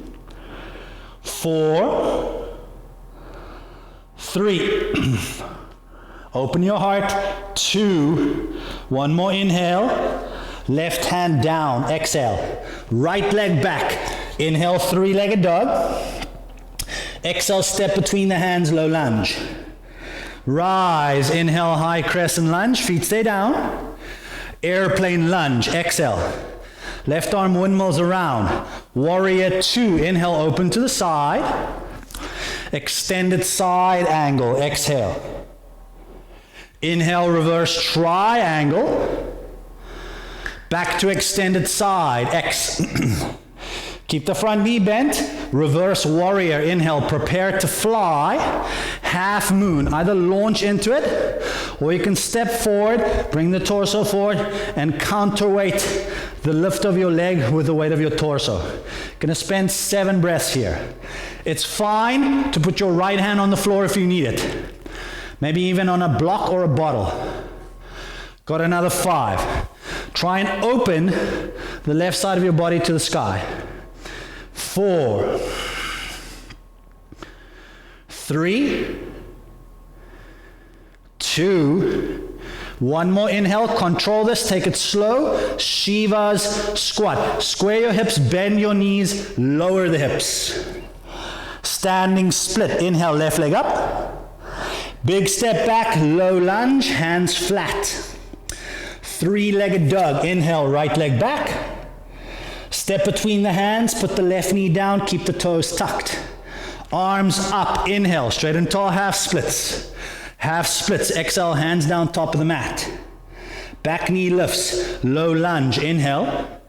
Speaker 1: 4, 3, open your heart, 2, 1 more inhale, left hand down, exhale, right leg back, inhale, 3-legged dog, exhale, step between the hands, low lunge, rise, inhale, high crescent lunge, feet stay down, airplane lunge, exhale, left arm windmills around, warrior 2, inhale, open to the side, extended side angle, exhale. Inhale, reverse triangle. Back to extended side, X. Keep the front knee bent. Reverse warrior, inhale, prepare to fly. Half moon, either launch into it, or you can step forward, bring the torso forward, and counterweight the lift of your leg with the weight of your torso. Gonna spend 7 breaths here. It's fine to put your right hand on the floor if you need it. Maybe even on a block or a bottle. Got another 5. Try and open the left side of your body to the sky. 4, 3, 2, 1 more inhale, control this, take it slow. Shiva's squat. Square your hips, bend your knees, lower the hips. Standing split, inhale, left leg up. Big step back, low lunge, hands flat. 3-legged dog, inhale, right leg back. Step between the hands, put the left knee down, keep the toes tucked. Arms up, inhale, straight and tall, half splits. Half splits, exhale, hands down, top of the mat. Back knee lifts, low lunge, inhale.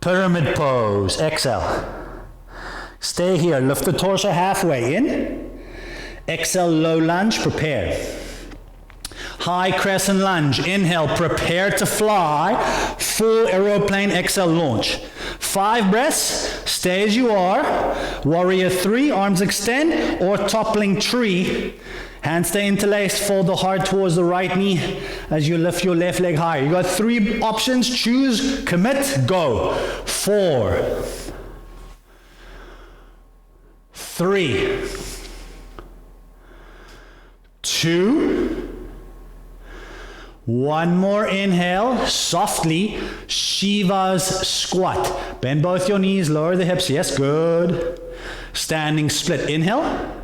Speaker 1: Pyramid pose, exhale. Stay here, lift the torso halfway in. Exhale, low lunge, prepare. High crescent lunge, inhale, prepare to fly. Full aeroplane, exhale, launch. 5 breaths, stay as you are. Warrior 3, arms extend, or toppling tree. Hands stay interlaced, fold the heart towards the right knee as you lift your left leg higher. You got 3 options, choose, commit, go. 4, 3, 2, 1 more inhale, softly, Shiva's squat. Bend both your knees, lower the hips, yes, good. Standing split, inhale.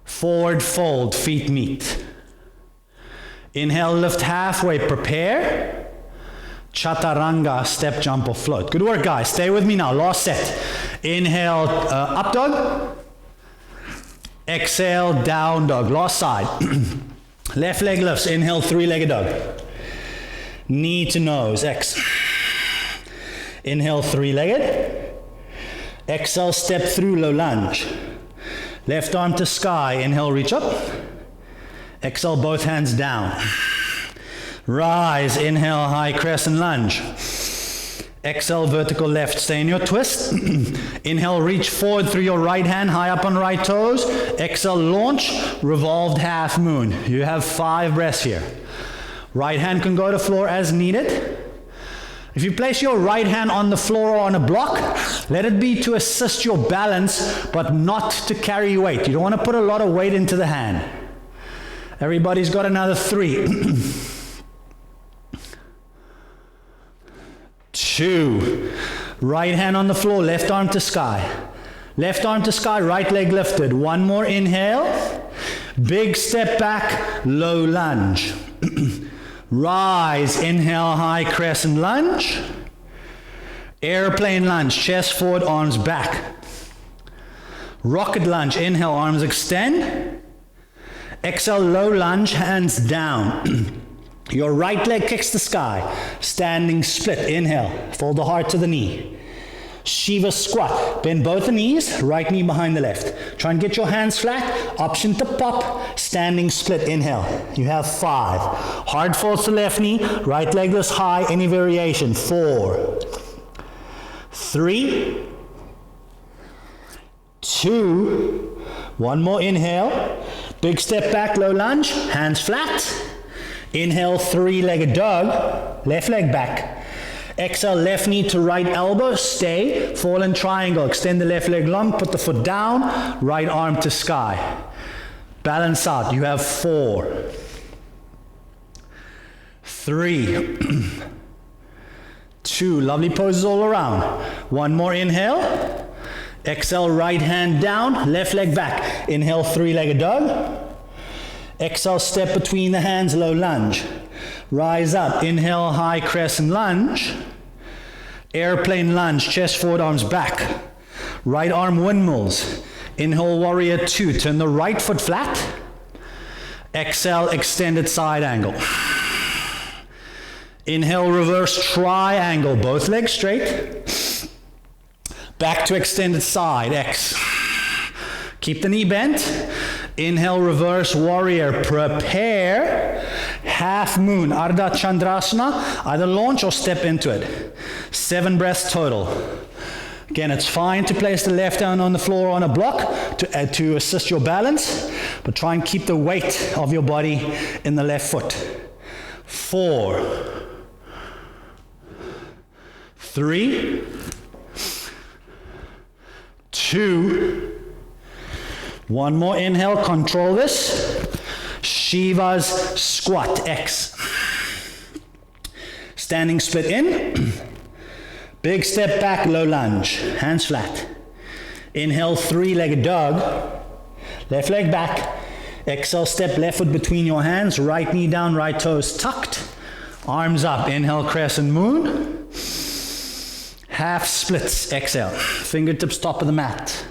Speaker 1: Forward fold, feet meet. Inhale, lift halfway, prepare. Chaturanga, step, jump or float. Good work, guys. Stay with me now. Last set. Inhale, up dog. Exhale, down dog. Last side. Left leg lifts. Inhale, three-legged dog. Knee to nose. X. Inhale, three-legged. Exhale, step through, low lunge. Left arm to sky. Inhale, reach up. Exhale, both hands down. Rise, inhale, high crescent lunge. Exhale, vertical left, stay in your twist. Inhale, reach forward through your right hand, high up on right toes. Exhale, launch, revolved half moon. You have 5 breaths here. Right hand can go to floor as needed. If you place your right hand on the floor or on a block, let it be to assist your balance, but not to carry weight. You don't want to put a lot of weight into the hand. Everybody's got another 3. 2. Right hand on the floor, left arm to sky. Left arm to sky, right leg lifted. 1 more inhale. Big step back, low lunge. Rise, inhale, high crescent lunge. Airplane lunge, chest forward, arms back. Rocket lunge, inhale, arms extend. Exhale, low lunge, hands down. Your right leg kicks the sky. Standing split, inhale, fold the heart to the knee. Shiva squat, bend both the knees, right knee behind the left. Try and get your hands flat, option to pop, standing split, inhale. You have 5. Hard falls to left knee, right leg lifts high, any variation. 4, 3, 2, 1 more inhale. Big step back, low lunge, hands flat. Inhale, 3-legged dog, left leg back. Exhale, left knee to right elbow, stay, fall in triangle, extend the left leg long, put the foot down, right arm to sky. Balance out, you have 4, 3, 2, lovely poses all around. 1 more inhale. Exhale, right hand down, left leg back. Inhale, 3-legged dog. Exhale, step between the hands, low lunge. Rise up, inhale, high crescent lunge. Airplane lunge, chest forward, arms back. Right arm windmills. Inhale, warrior 2, turn the right foot flat. Exhale, extended side angle. Inhale, reverse triangle, both legs straight. Back to extended side, X. Keep the knee bent. Inhale, reverse warrior, prepare. Half moon, Ardha Chandrasana, either launch or step into it. 7 breaths total. Again, it's fine to place the left hand on the floor on a block to assist your balance, but try and keep the weight of your body in the left foot. 4, 3, 2, 1 more inhale, control this. Shiva's squat, X. Standing split in. Big step back, low lunge, hands flat. Inhale, 3-legged dog. Left leg back. Exhale, step left foot between your hands, right knee down, right toes tucked. Arms up, inhale, crescent moon. Half splits, exhale. Fingertips top of the mat.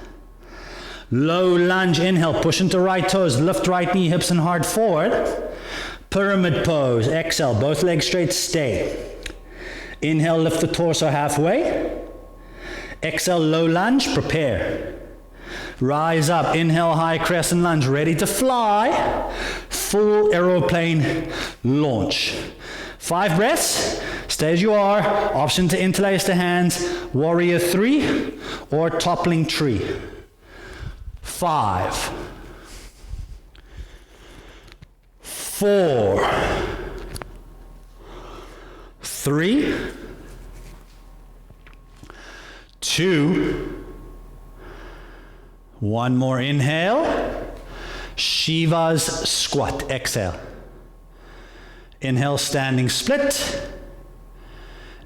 Speaker 1: Low lunge, inhale, push into right toes, lift right knee, hips and heart forward. Pyramid pose, exhale, both legs straight, stay. Inhale, lift the torso halfway. Exhale, low lunge, prepare. Rise up, inhale, high crescent lunge, ready to fly. Full aeroplane launch. 5 breaths, stay as you are. Option to interlace the hands, warrior 3 or toppling tree. 5, 4, 3, 2, 1 more inhale. Shiva's squat, exhale. Inhale, standing split.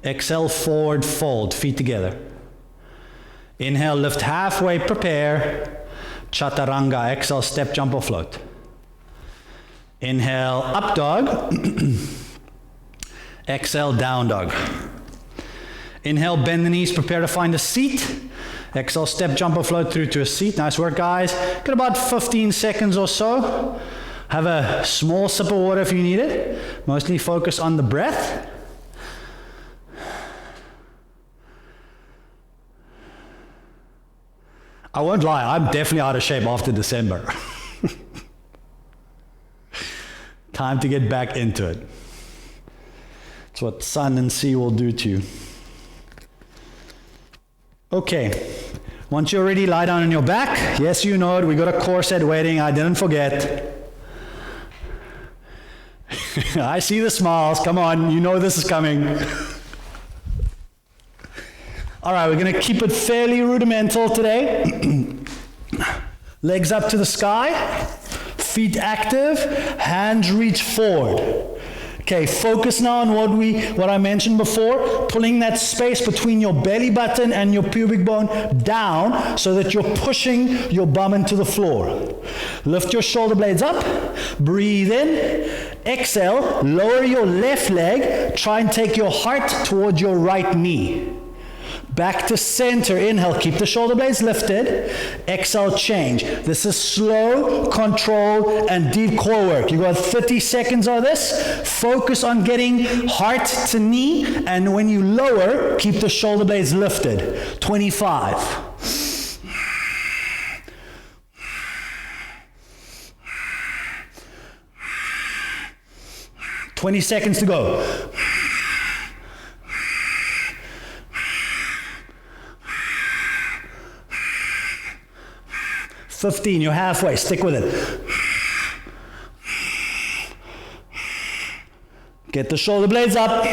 Speaker 1: Exhale, forward fold, feet together. Inhale, lift halfway, prepare. Chaturanga, exhale, step, jump or float. Inhale, up dog. Exhale, down dog. Inhale, bend the knees, prepare to find a seat. Exhale, step, jump, or float through to a seat. Nice work, guys. Got about 15 seconds or so. Have a small sip of water if you need it. Mostly focus on the breath. I won't lie, I'm definitely out of shape after December. Time to get back into it. It's what sun and sea will do to you. Okay, once you're ready, lie down on your back. Yes, you know it, we got a core set waiting, I didn't forget. I see the smiles, come on, you know this is coming. All right, we're gonna keep it fairly rudimental today. Legs up to the sky, feet active, hands reach forward. Okay, focus now on what I mentioned before, pulling that space between your belly button and your pubic bone down so that you're pushing your bum into the floor. Lift your shoulder blades up, breathe in, exhale, lower your left leg, try and take your heart towards your right knee. Back to center, inhale, keep the shoulder blades lifted. Exhale, change. This is slow, controlled, and deep core work. You got 30 seconds of this. Focus on getting heart to knee, and when you lower, keep the shoulder blades lifted. 25. 20 seconds to go. 15, you're halfway, stick with it. Get the shoulder blades up.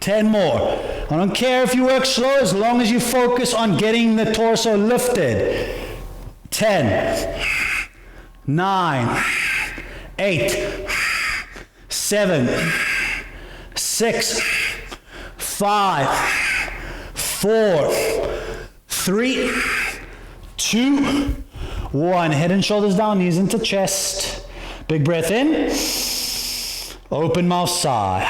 Speaker 1: 10 more. I don't care if you work slow as long as you focus on getting the torso lifted. 10, 9, 8, 7, 6, 5, 4, 3, 2, 1. Head and shoulders down, knees into chest. Big breath in. Open mouth, sigh.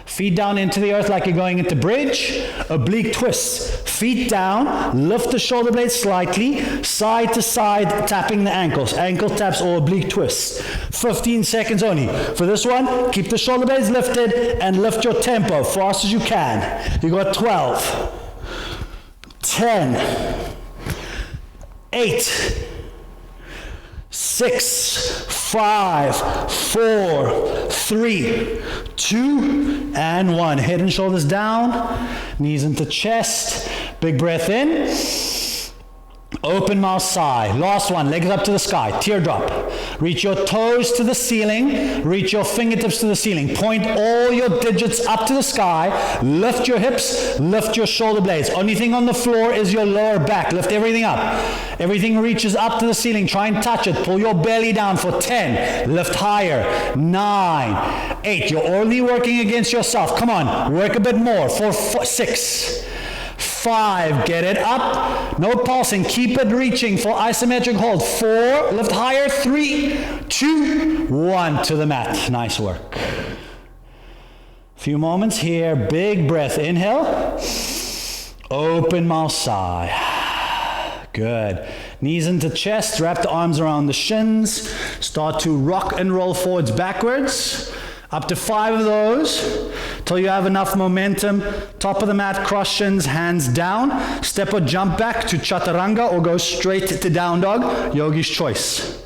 Speaker 1: Feet down into the earth like you're going into bridge. Oblique twist. Feet down, lift the shoulder blades slightly, side to side, tapping the ankles. Ankle taps or oblique twists. 15 seconds only. For this one, keep the shoulder blades lifted and lift your tempo fast as you can. You got 12. 10, 8, 6, 5, 4, 3, 2, and 1. Head and shoulders down, knees into chest. Big breath in. Open mouth, sigh. Last one, legs up to the sky, teardrop. Reach your toes to the ceiling, reach your fingertips to the ceiling. Point all your digits up to the sky, lift your hips, lift your shoulder blades. Only thing on the floor is your lower back. Lift everything up. Everything reaches up to the ceiling. Try and touch it. Pull your belly down for 10. Lift higher. 9, 8. You're only working against yourself. Come on, work a bit more. 6, 5, get it up, no pulsing, keep it reaching for isometric hold. 4, lift higher, 3, 2, 1, to the mat. Nice work. Few moments here, big breath, inhale, open mouth, sigh. Good. Knees into chest, wrap the arms around the shins, start to rock and roll forwards, backwards. Up to 5 of those till you have enough momentum. Top of the mat, cross shins, hands down. Step or jump back to chaturanga or go straight to down dog. Yogi's choice.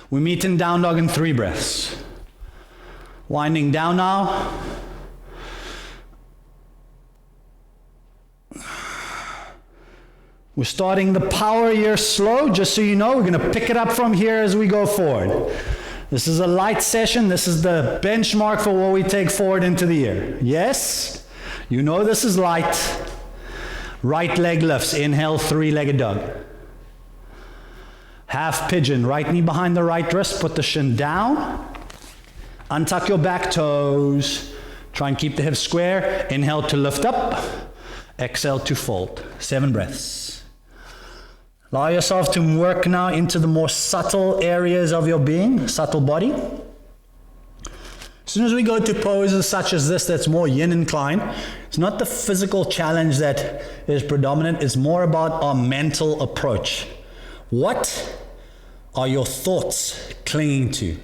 Speaker 1: We meet in down dog in 3 breaths. Winding down now. We're starting the power year slow, just so you know. We're going to pick it up from here as we go forward. This is a light session. This is the benchmark for what we take forward into the year. Yes, you know this is light. Right leg lifts. Inhale, 3-legged dog. Half pigeon. Right knee behind the right wrist. Put the shin down. Untuck your back toes. Try and keep the hips square. Inhale to lift up. Exhale to fold. 7 breaths. Allow yourself to work now into the more subtle areas of your being, subtle body. As soon as we go to poses such as this, that's more yin inclined, it's not the physical challenge that is predominant, it's more about our mental approach. What are your thoughts clinging to?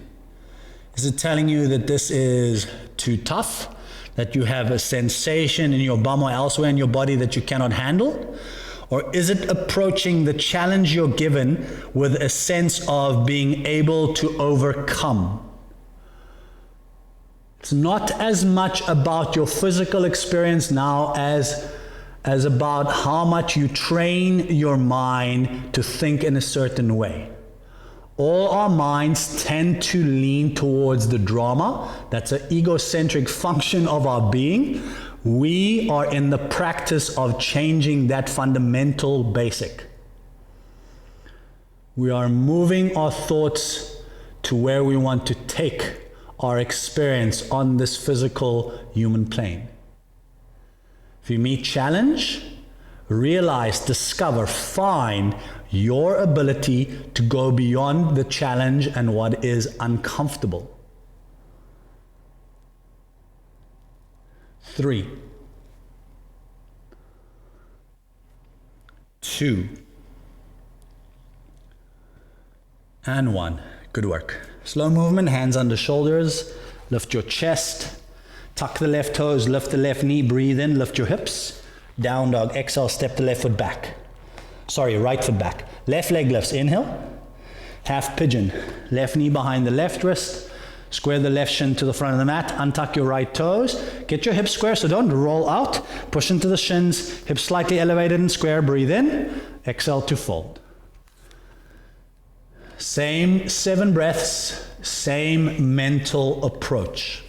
Speaker 1: Is it telling you that this is too tough? That you have a sensation in your bum or elsewhere in your body that you cannot handle? Or is it approaching the challenge you're given with a sense of being able to overcome? It's not as much about your physical experience now as about how much you train your mind to think in a certain way. All our minds tend to lean towards the drama. That's an egocentric function of our being. We are in the practice of changing that fundamental basic. We are moving our thoughts to where we want to take our experience on this physical human plane. If you meet challenge, realize, discover, find your ability to go beyond the challenge and what is uncomfortable. 3, 2, and 1. Good work. Slow movement, hands under shoulders. Lift your chest. Tuck the left toes, lift the left knee, breathe in, lift your hips. Down dog, exhale, step the left foot back. Sorry, right foot back. Left leg lifts, inhale. Half pigeon. Left knee behind the left wrist. Square the left shin to the front of the mat. Untuck your right toes. Get your hips square, so don't roll out. Push into the shins. Hips slightly elevated and square. Breathe in. Exhale to fold. Same 7 breaths. Same mental approach.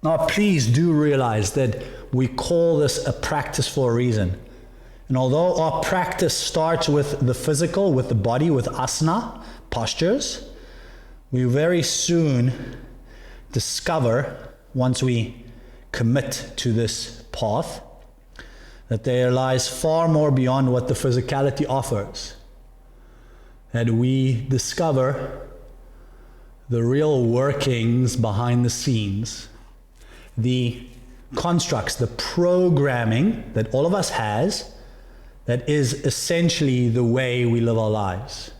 Speaker 1: Now, please do realize that we call this a practice for a reason. And although our practice starts with the physical, with the body, with asana, postures, we very soon discover, once we commit to this path, that there lies far more beyond what the physicality offers. That we discover the real workings behind the scenes, the constructs, the programming that all of us has, that is essentially the way we live our lives.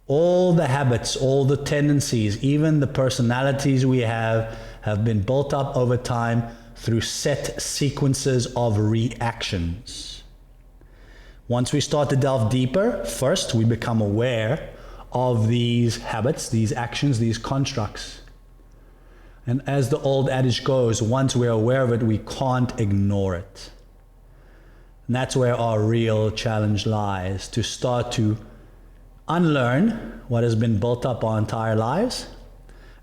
Speaker 1: All the habits, all the tendencies, even the personalities we have been built up over time through set sequences of reactions. Once we start to delve deeper, first we become aware of these habits, these actions, these constructs. And as the old adage goes, once we're aware of it, we can't ignore it. And that's where our real challenge lies, to start to unlearn what has been built up our entire lives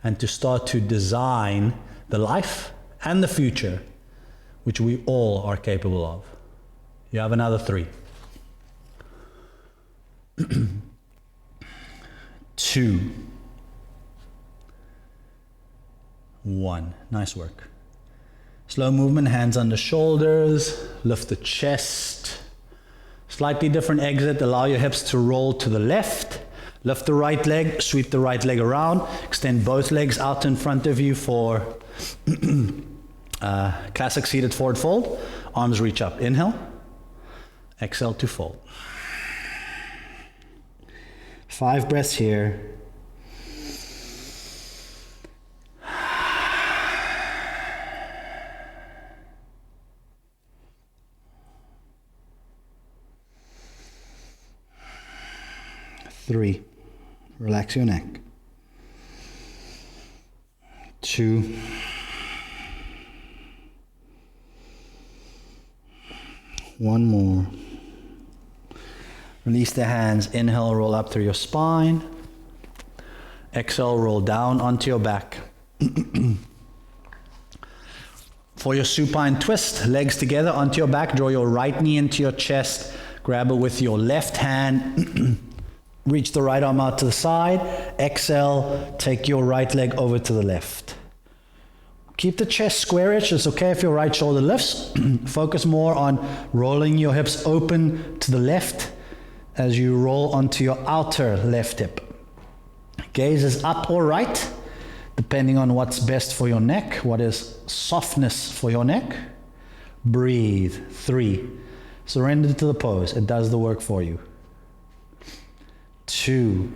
Speaker 1: and to start to design the life and the future which we all are capable of. You have another 3. 2, 1. Nice work. Slow movement, hands under shoulders, lift the chest. Slightly different exit, allow your hips to roll to the left. Lift the right leg, sweep the right leg around. Extend both legs out in front of you for classic seated forward fold. Arms reach up, inhale. Exhale to fold. 5 breaths here. Three, relax your neck. 2, 1 more. Release the hands. Inhale, roll up through your spine. Exhale, roll down onto your back. For your supine twist, legs together onto your back. Draw your right knee into your chest. Grab it with your left hand. Reach the right arm out to the side. Exhale, take your right leg over to the left. Keep the chest squarish. It's okay if your right shoulder lifts. Focus more on rolling your hips open to the left as you roll onto your outer left hip. Gaze is up or right, depending on what's best for your neck, what is softness for your neck. Breathe. 3. Surrender to the pose. It does the work for you. 2.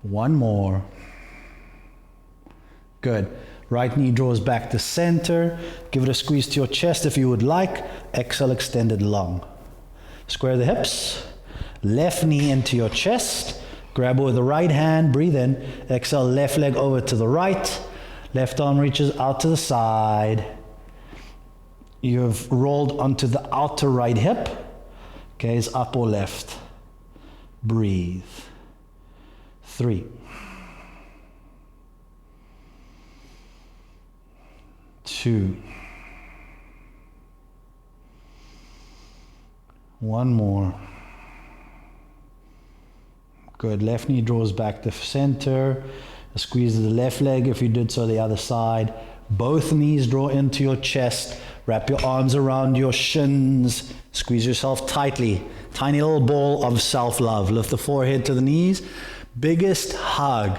Speaker 1: 1 more. Good. Right knee draws back to center. Give it a squeeze to your chest if you would like. Exhale, extend it long. Square the hips. Left knee into your chest. Grab it with the right hand. Breathe in. Exhale, left leg over to the right. Left arm reaches out to the side. You've rolled onto the outer right hip. Gaze up or left. Breathe. 3. 2. 1 more. Good. Left knee draws back to center. A squeeze of the left leg if you did so the other side. Both knees draw into your chest. Wrap your arms around your shins. Squeeze yourself tightly. Tiny little ball of self-love. Lift the forehead to the knees. Biggest hug.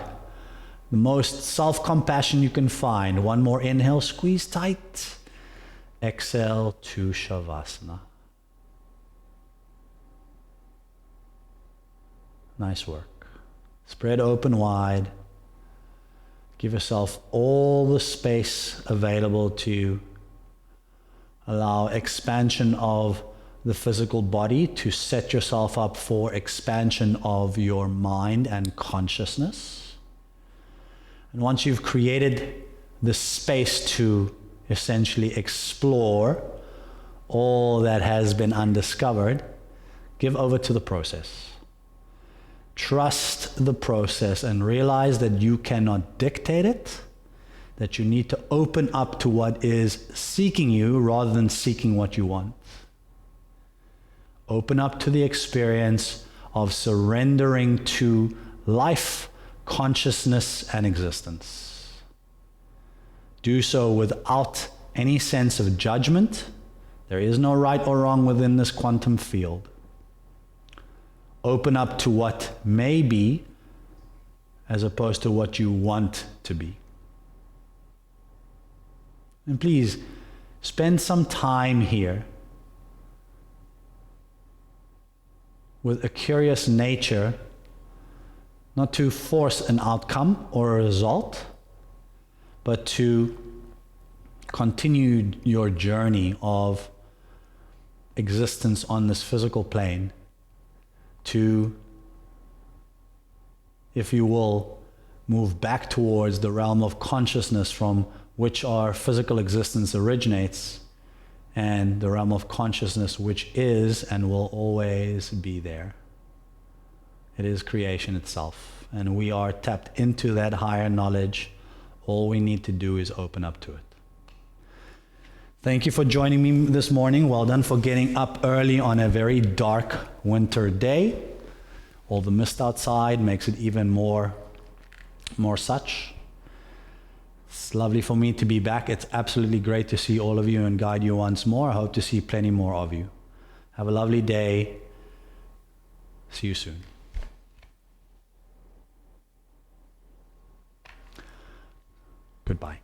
Speaker 1: The most self-compassion you can find. 1 more inhale, squeeze tight. Exhale to Shavasana. Nice work. Spread open wide. Give yourself all the space available to allow expansion of the physical body, to set yourself up for expansion of your mind and consciousness. And once you've created the space to essentially explore all that has been undiscovered, give over to the process. Trust the process and realize that you cannot dictate it, that you need to open up to what is seeking you rather than seeking what you want. Open up to the experience of surrendering to life, consciousness, and existence. Do so without any sense of judgment. There is no right or wrong within this quantum field. Open up to what may be as opposed to what you want to be. And please, spend some time here with a curious nature, not to force an outcome or a result, but to continue your journey of existence on this physical plane, to, if you will, move back towards the realm of consciousness from which our physical existence originates, and the realm of consciousness which is and will always be there. It is creation itself, and we are tapped into that higher knowledge. All we need to do is open up to it. Thank you for joining me this morning. Well done for getting up early on a very dark winter day. All the mist outside makes it even more such. It's lovely for me to be back. It's absolutely great to see all of you and guide you once more. I hope to see plenty more of you. Have a lovely day. See you soon. Goodbye.